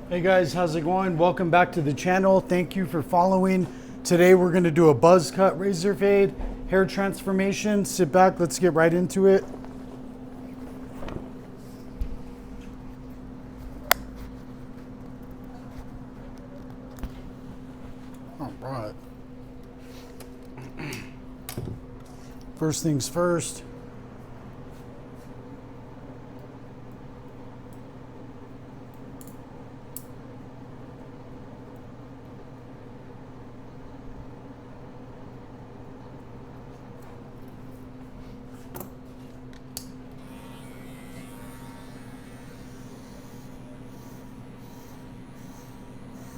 Hey guys, how's it going? Welcome back to the channel. Thank you for following. Today we're going to do a buzz cut razor fade hair transformation. Sit back, let's get right into it. All right. First things first.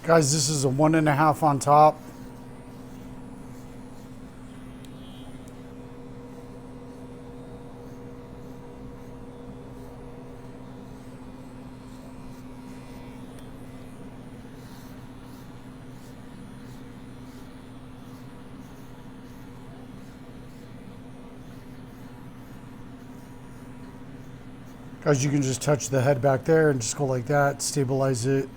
Guys, this is a 1.5 on top. Guys, you can just touch the head back there and just go like that, stabilize it.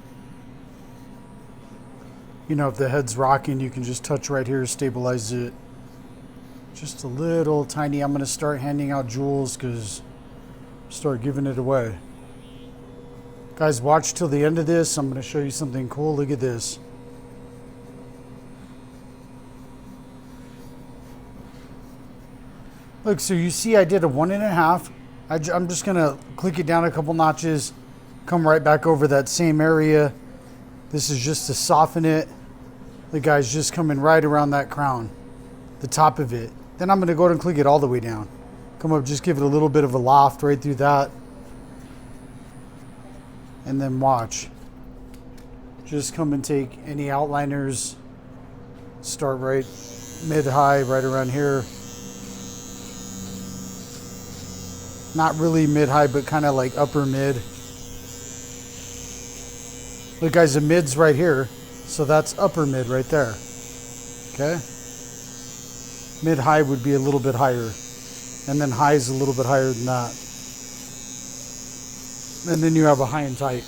You know, if the head's rocking, you can just touch right here, stabilize it. Just a little tiny. I'm going to start handing out jewels because start giving it away. Guys, watch till the end of this. I'm going to show you something cool. Look at this. Look, so you see I did a 1.5. I'm just going to click it down a couple notches, come right back over that same area. This is just to soften it. The guy's just coming right around that crown, the top of it. Then I'm going to go ahead and click it all the way down. Come up, just give it a little bit of a loft right through that. And then watch. Just come and take any outliners. Start right mid-high, right around here. Not really mid-high, but kind of like upper mid. Look guys, the mid's right here. So that's upper mid right there. Okay? Mid-high would be a little bit higher. And then high is a little bit higher than that. And then you have a high and tight.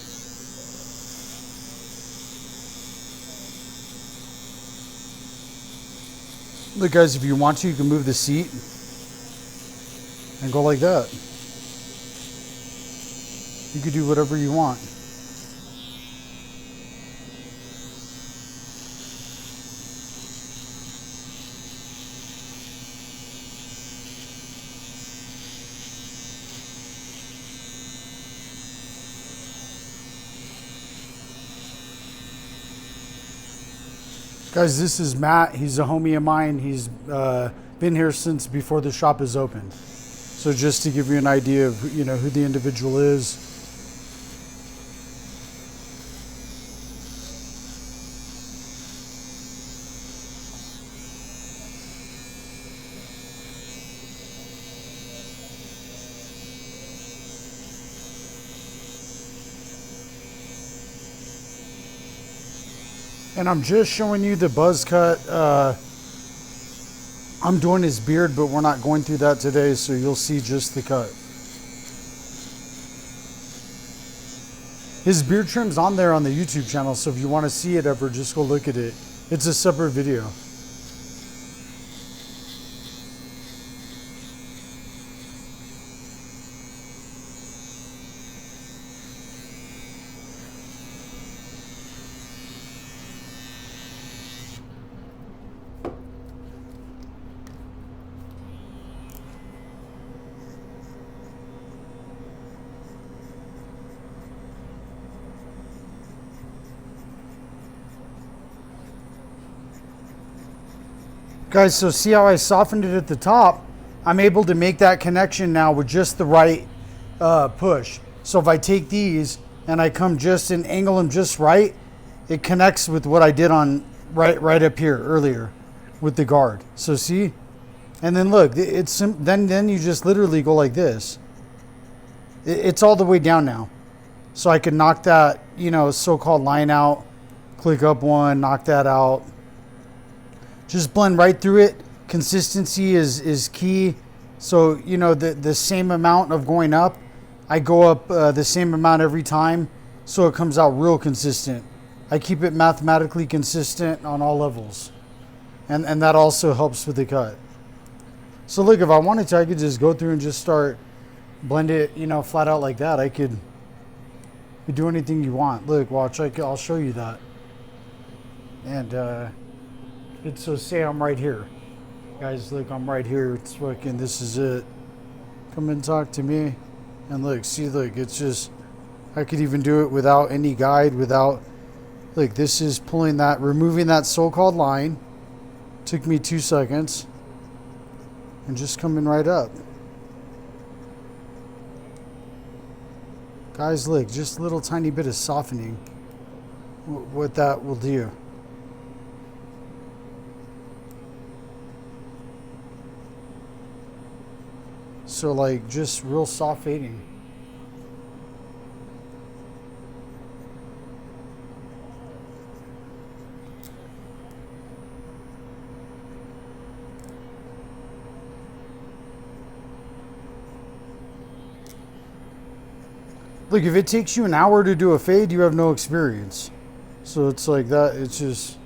Look guys, if you want to, you can move the seat and go like that. You could do whatever you want. Guys, this is Matt. He's a homie of mine. He's been here since before the shop is opened. So just to give you an idea of, you know, who the individual is. And I'm just showing you the buzz cut. I'm doing his beard, but we're not going through that today, so you'll see just the cut. His beard trim's on there on the YouTube channel, so if you want to see it ever, just go look at it. It's a separate video. Guys, so see how I softened it at the top? I'm able to make that connection now with just the right push. So if I take these and I come just and angle them just right, it connects with what I did on right up here earlier with the guard. So see? And then look, then you just literally go like this. It's all the way down now. So I can knock that, you know, so-called line out, click up one, knock that out. Just blend right through it. Consistency is key. So, you know, the same amount of going up, I go up the same amount every time. so it comes out real consistent. I keep it mathematically consistent on all levels. And that also helps with the cut. So look, if I wanted to, I could just go through and just start blend it, you know, flat out like that. I could do anything you want. Look, watch, I'll show you that. And so say I'm right here. Guys, look, I'm right here. It's fucking, this is it. Come and talk to me. And look, see, look, it's just, I could even do it without any guide, without, look, this is pulling that, removing that so-called line. Took me 2 seconds. And just coming right up. Guys, look, just a little tiny bit of softening. What that will do. So like just real soft fading. Look, if it takes you an hour to do a fade, you have no experience. So it's like that, it's just...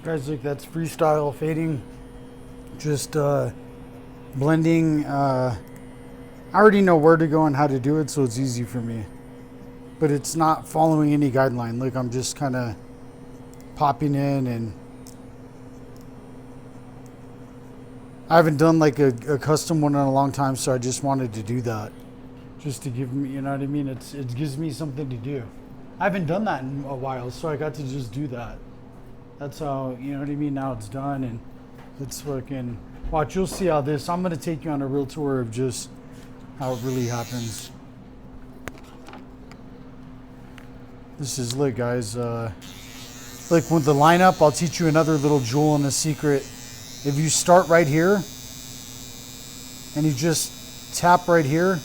Guys, look, that's freestyle fading. Just blending. I already know where to go and how to do it, so it's easy for me. But it's not following any guideline. Look, I'm just kind of popping in, and I haven't done like a custom one in a long time, so I just wanted to do that. Just to give me, you know what I mean? It gives me something to do. I haven't done that in a while, so I got to just do that. That's how, you know what I mean? Now it's done, and it's fucking, watch, you'll see how this, I'm going to take you on a real tour of just how it really happens. This is, look guys, look, with the lineup, I'll teach you another little jewel and a secret. If you start right here, and you just tap right here,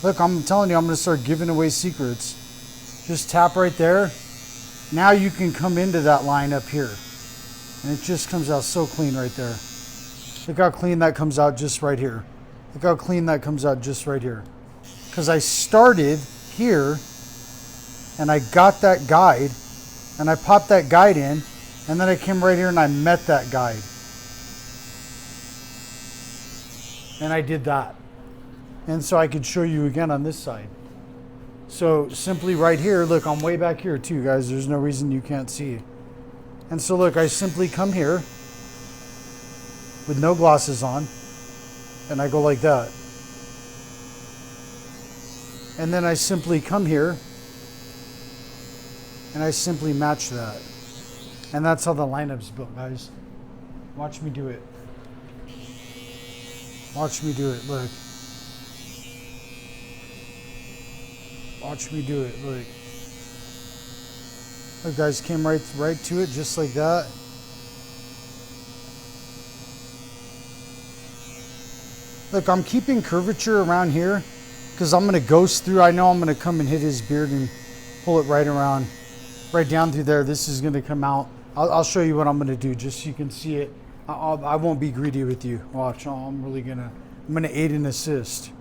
look, I'm telling you, I'm going to start giving away secrets. Just tap right there. Now you can come into that line up here. And it just comes out so clean right there. Look how clean that comes out just right here. Look how clean that comes out just right here. Because I started here, and I got that guide, and I popped that guide in, and then I came right here and I met that guide. And I did that. And so I could show you again on this side. So simply right here, look, I'm way back here too, guys. There's no reason you can't see. And so look, I simply come here with no glasses on, and I go like that. And then I simply come here, and I simply match that. And that's how the lineup's built, guys. Watch me do it. Watch me do it, look. Watch me do it, look. Look guys, came right to it, just like that. Look, I'm keeping curvature around here because I'm gonna ghost through. I know I'm gonna come and hit his beard and pull it right around, right down through there. This is gonna come out. I'll show you what I'm gonna do just so you can see it. I won't be greedy with you. Watch, I'm gonna aid and assist.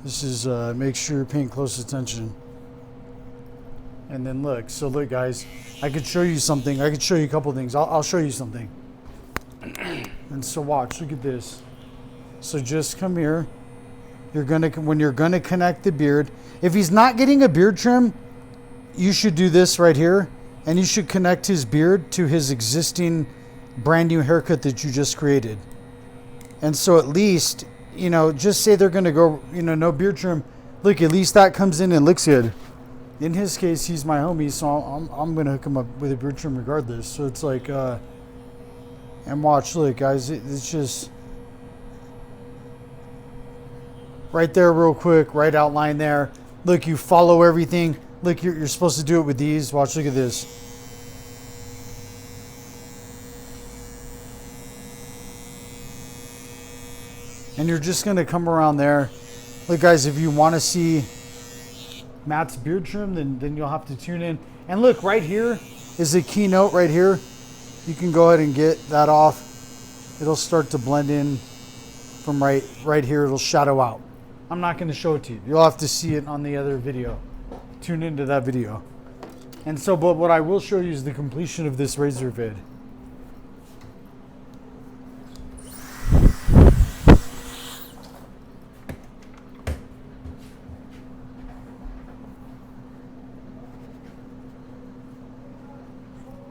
This is, make sure you're paying close attention. And then look, so look guys, I could show you something. I could show you a couple things. I'll show you something. And so watch, look at this. So just come here. When you're gonna connect the beard, if he's not getting a beard trim, you should do this right here. And you should connect his beard to his existing brand new haircut that you just created. And so at least, you know, just say they're going to go, you know, no beard trim. Look, at least that comes in and looks good. In his case, he's my homie, so I'm going to hook him up with a beard trim regardless. So it's like, And watch, look guys, it's just right there real quick, right outline there. Look, you follow everything. Look, you're supposed to do it with these. Watch, look at this. And you're just gonna come around there. Look guys, if you wanna see Matt's beard trim, then you'll have to tune in. And look, right here is a keynote right here. You can go ahead and get that off. It'll start to blend in from right here. It'll shadow out. I'm not gonna show it to you. You'll have to see it on the other video. Tune into that video. And so, but what I will show you is the completion of this razor vid.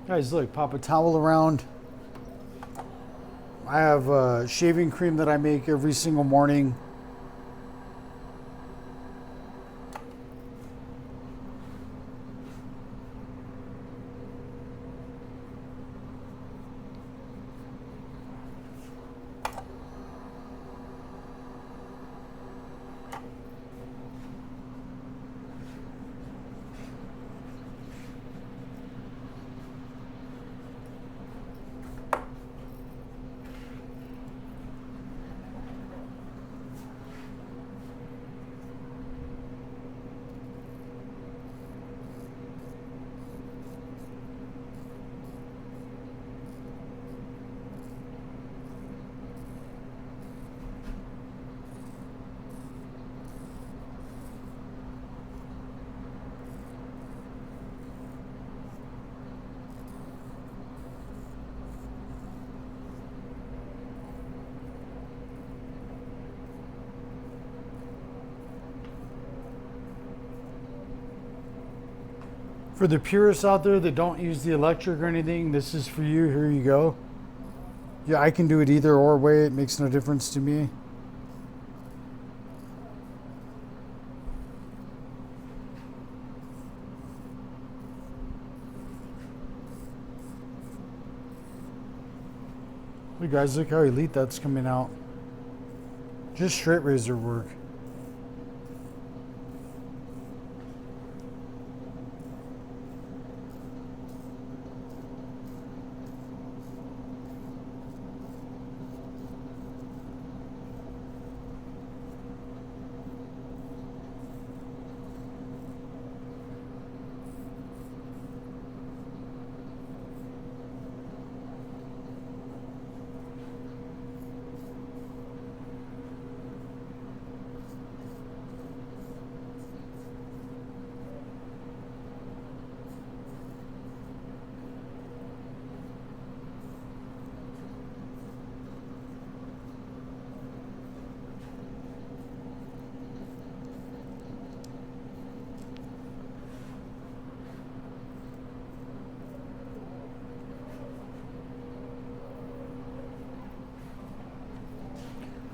Guys, look, pop a towel around. I have a shaving cream that I make every single morning. For the purists out there that don't use the electric or anything, this is for you. Here you go. Yeah, I can do it either or way. It makes no difference to me. Look guys, look how elite that's coming out. Just straight razor work.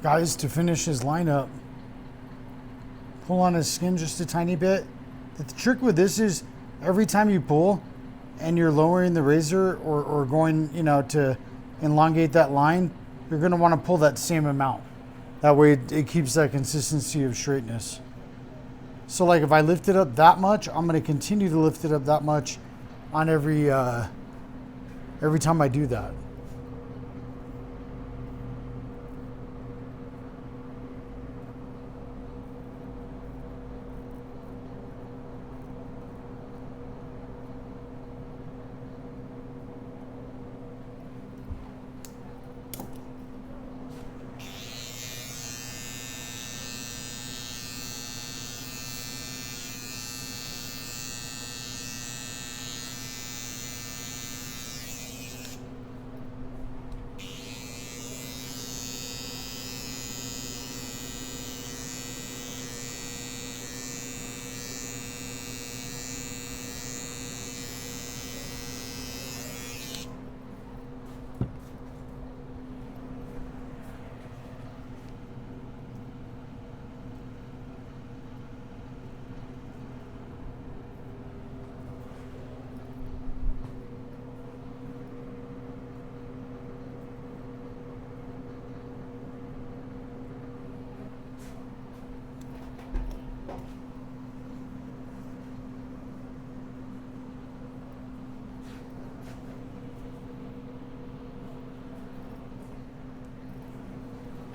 Guys, to finish his lineup, pull on his skin just a tiny bit. The trick with this is every time you pull and you're lowering the razor or going, you know, to elongate that line, you're going to want to pull that same amount. That way it keeps that consistency of straightness. So like if I lift it up that much, I'm going to continue to lift it up that much on every time I do that.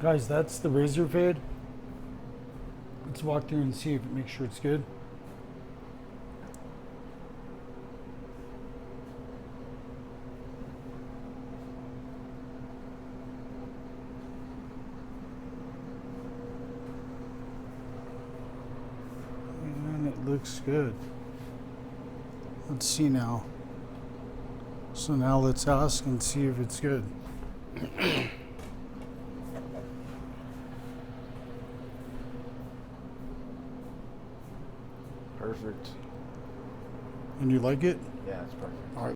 Guys, that's the razor fade. Let's walk through and see if it makes sure it's good. And it looks good. Let's see now. So now let's ask and see if it's good. Perfect. And you like it? Yeah, it's perfect. All right.